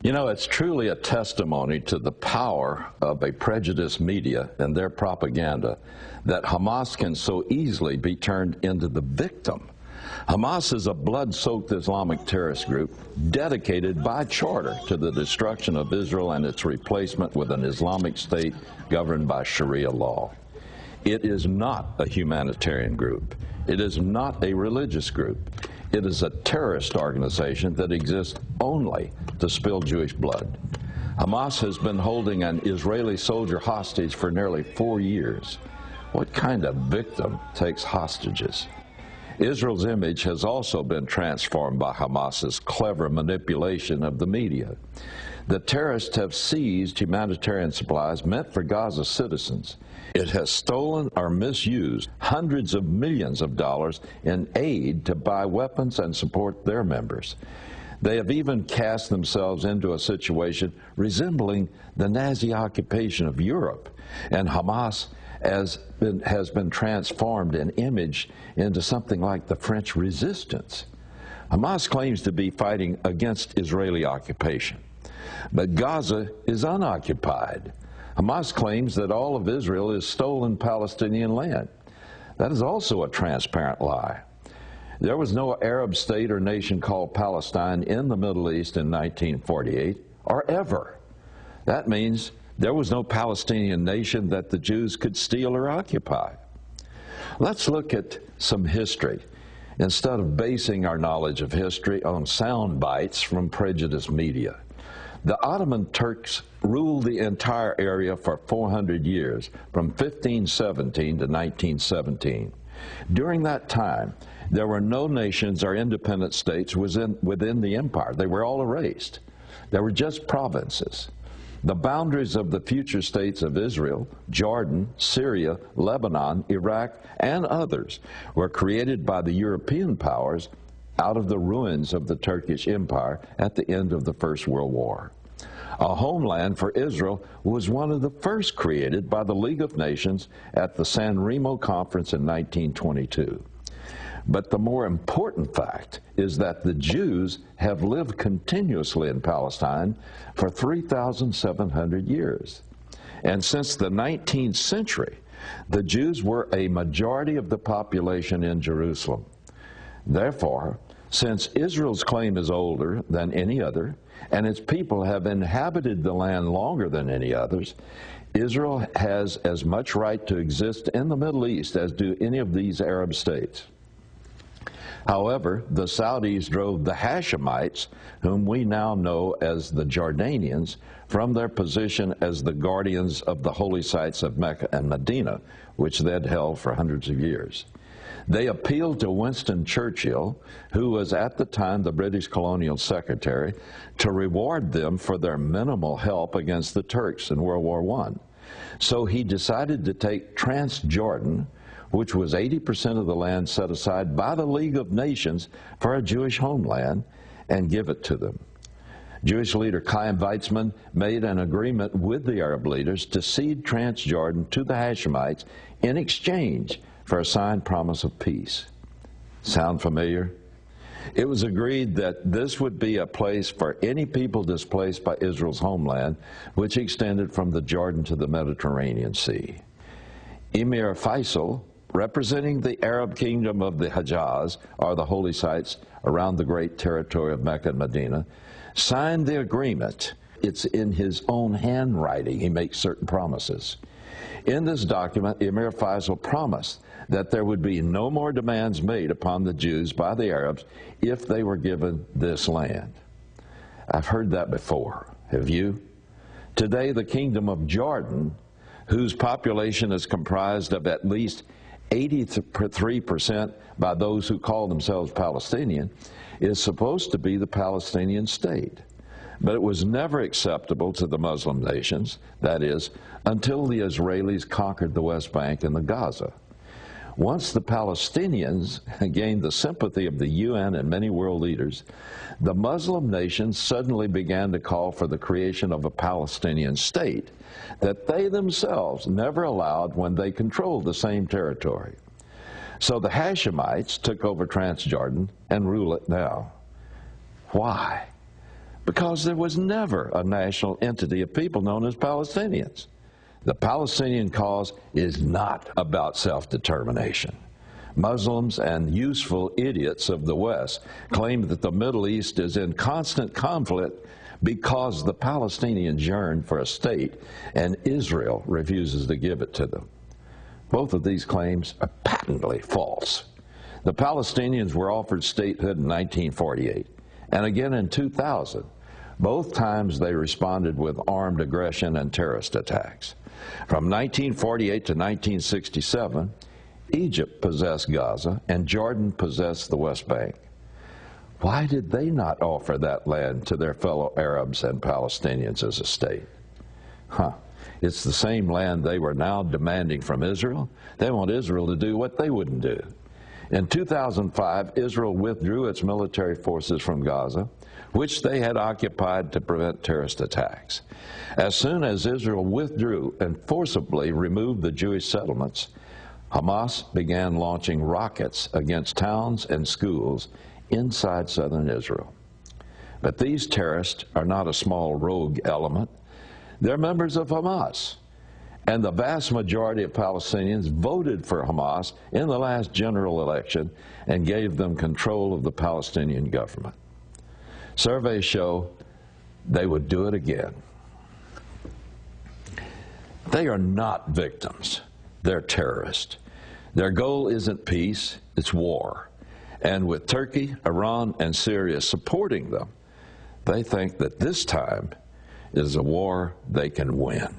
You know, it's truly a testimony to the power of a prejudiced media and their propaganda that Hamas can so easily be turned into the victim. Hamas is a blood-soaked Islamic terrorist group dedicated by charter to the destruction of Israel and its replacement with an Islamic state governed by Sharia law. It is not a humanitarian group. It is not a religious group. It is a terrorist organization that exists only to spill Jewish blood. Hamas has been holding an Israeli soldier hostage for nearly 4 years. What kind of victim takes hostages? Israel's image has also been transformed by Hamas's clever manipulation of the media. The terrorists have seized humanitarian supplies meant for Gaza citizens. It has stolen or misused hundreds of millions of dollars in aid to buy weapons and support their members. They have even cast themselves into a situation resembling the Nazi occupation of Europe, and Hamas has been transformed in image into something like the French resistance. Hamas claims to be fighting against Israeli occupation, but Gaza is unoccupied. Hamas claims that all of Israel is stolen Palestinian land. That is also a transparent lie. There was no Arab state or nation called Palestine in the Middle East in 1948, or ever. That means there was no Palestinian nation that the Jews could steal or occupy. Let's look at some history instead of basing our knowledge of history on sound bites from prejudiced media. The Ottoman Turks ruled the entire area for 400 years, from 1517 to 1917. During that time, there were no nations or independent states within the empire. They were all erased. They were just provinces. The boundaries of the future states of Israel, Jordan, Syria, Lebanon, Iraq, and others were created by the European powers out of the ruins of the Turkish Empire at the end of the First World War. A homeland for Israel was one of the first created by the League of Nations at the San Remo Conference in 1922. But the more important fact is that the Jews have lived continuously in Palestine for 3,700 years. And since the 19th century, the Jews were a majority of the population in Jerusalem. Therefore, since Israel's claim is older than any other, and its people have inhabited the land longer than any others, Israel has as much right to exist in the Middle East as do any of these Arab states. However, the Saudis drove the Hashemites, whom we now know as the Jordanians, from their position as the guardians of the holy sites of Mecca and Medina, which they'd held for hundreds of years. They appealed to Winston Churchill, who was at the time the British colonial secretary, to reward them for their minimal help against the Turks in World War I. So he decided to take Transjordan, which was 80% of the land set aside by the League of Nations for a Jewish homeland, and give it to them. Jewish leader Chaim Weizmann made an agreement with the Arab leaders to cede Transjordan to the Hashemites in exchange for a signed promise of peace. Sound familiar? It was agreed that this would be a place for any people displaced by Israel's homeland, which extended from the Jordan to the Mediterranean Sea. Emir Faisal, representing the Arab kingdom of the Hejaz, or the holy sites around the great territory of Mecca and Medina, signed the agreement. It's in his own handwriting. He makes certain promises. In this document, Emir Faisal promised that there would be no more demands made upon the Jews by the Arabs if they were given this land. I've heard that before. Have you? Today, the kingdom of Jordan, whose population is comprised of at least 83% by those who call themselves Palestinian, is supposed to be the Palestinian state. But it was never acceptable to the Muslim nations, that is, until the Israelis conquered the West Bank and the Gaza. Once the Palestinians gained the sympathy of the UN and many world leaders, the Muslim nations suddenly began to call for the creation of a Palestinian state that they themselves never allowed when they controlled the same territory. So the Hashemites took over Transjordan and rule it now. Why? because there was never a national entity of people known as Palestinians. The Palestinian cause is not about self-determination. Muslims and useful idiots of the West claim that the Middle East is in constant conflict because the Palestinians yearn for a state and Israel refuses to give it to them. Both of these claims are patently false. The Palestinians were offered statehood in 1948 and again in 2000. Both times they responded with armed aggression and terrorist attacks. From 1948 to 1967, Egypt possessed Gaza and Jordan possessed the West Bank. Why did they not offer that land to their fellow Arabs and Palestinians as a state? It's the same land they were now demanding from Israel. They want Israel to do what they wouldn't do. In 2005, Israel withdrew its military forces from Gaza, which they had occupied to prevent terrorist attacks. As soon as Israel withdrew and forcibly removed the Jewish settlements, Hamas began launching rockets against towns and schools inside southern Israel. But these terrorists are not a small rogue element. They're members of Hamas. And the vast majority of Palestinians voted for Hamas in the last general election and gave them control of the Palestinian government. Surveys show they would do it again. They are not victims. They're terrorists. Their goal isn't peace, it's war. And with Turkey, Iran, and Syria supporting them, they think that this time is a war they can win.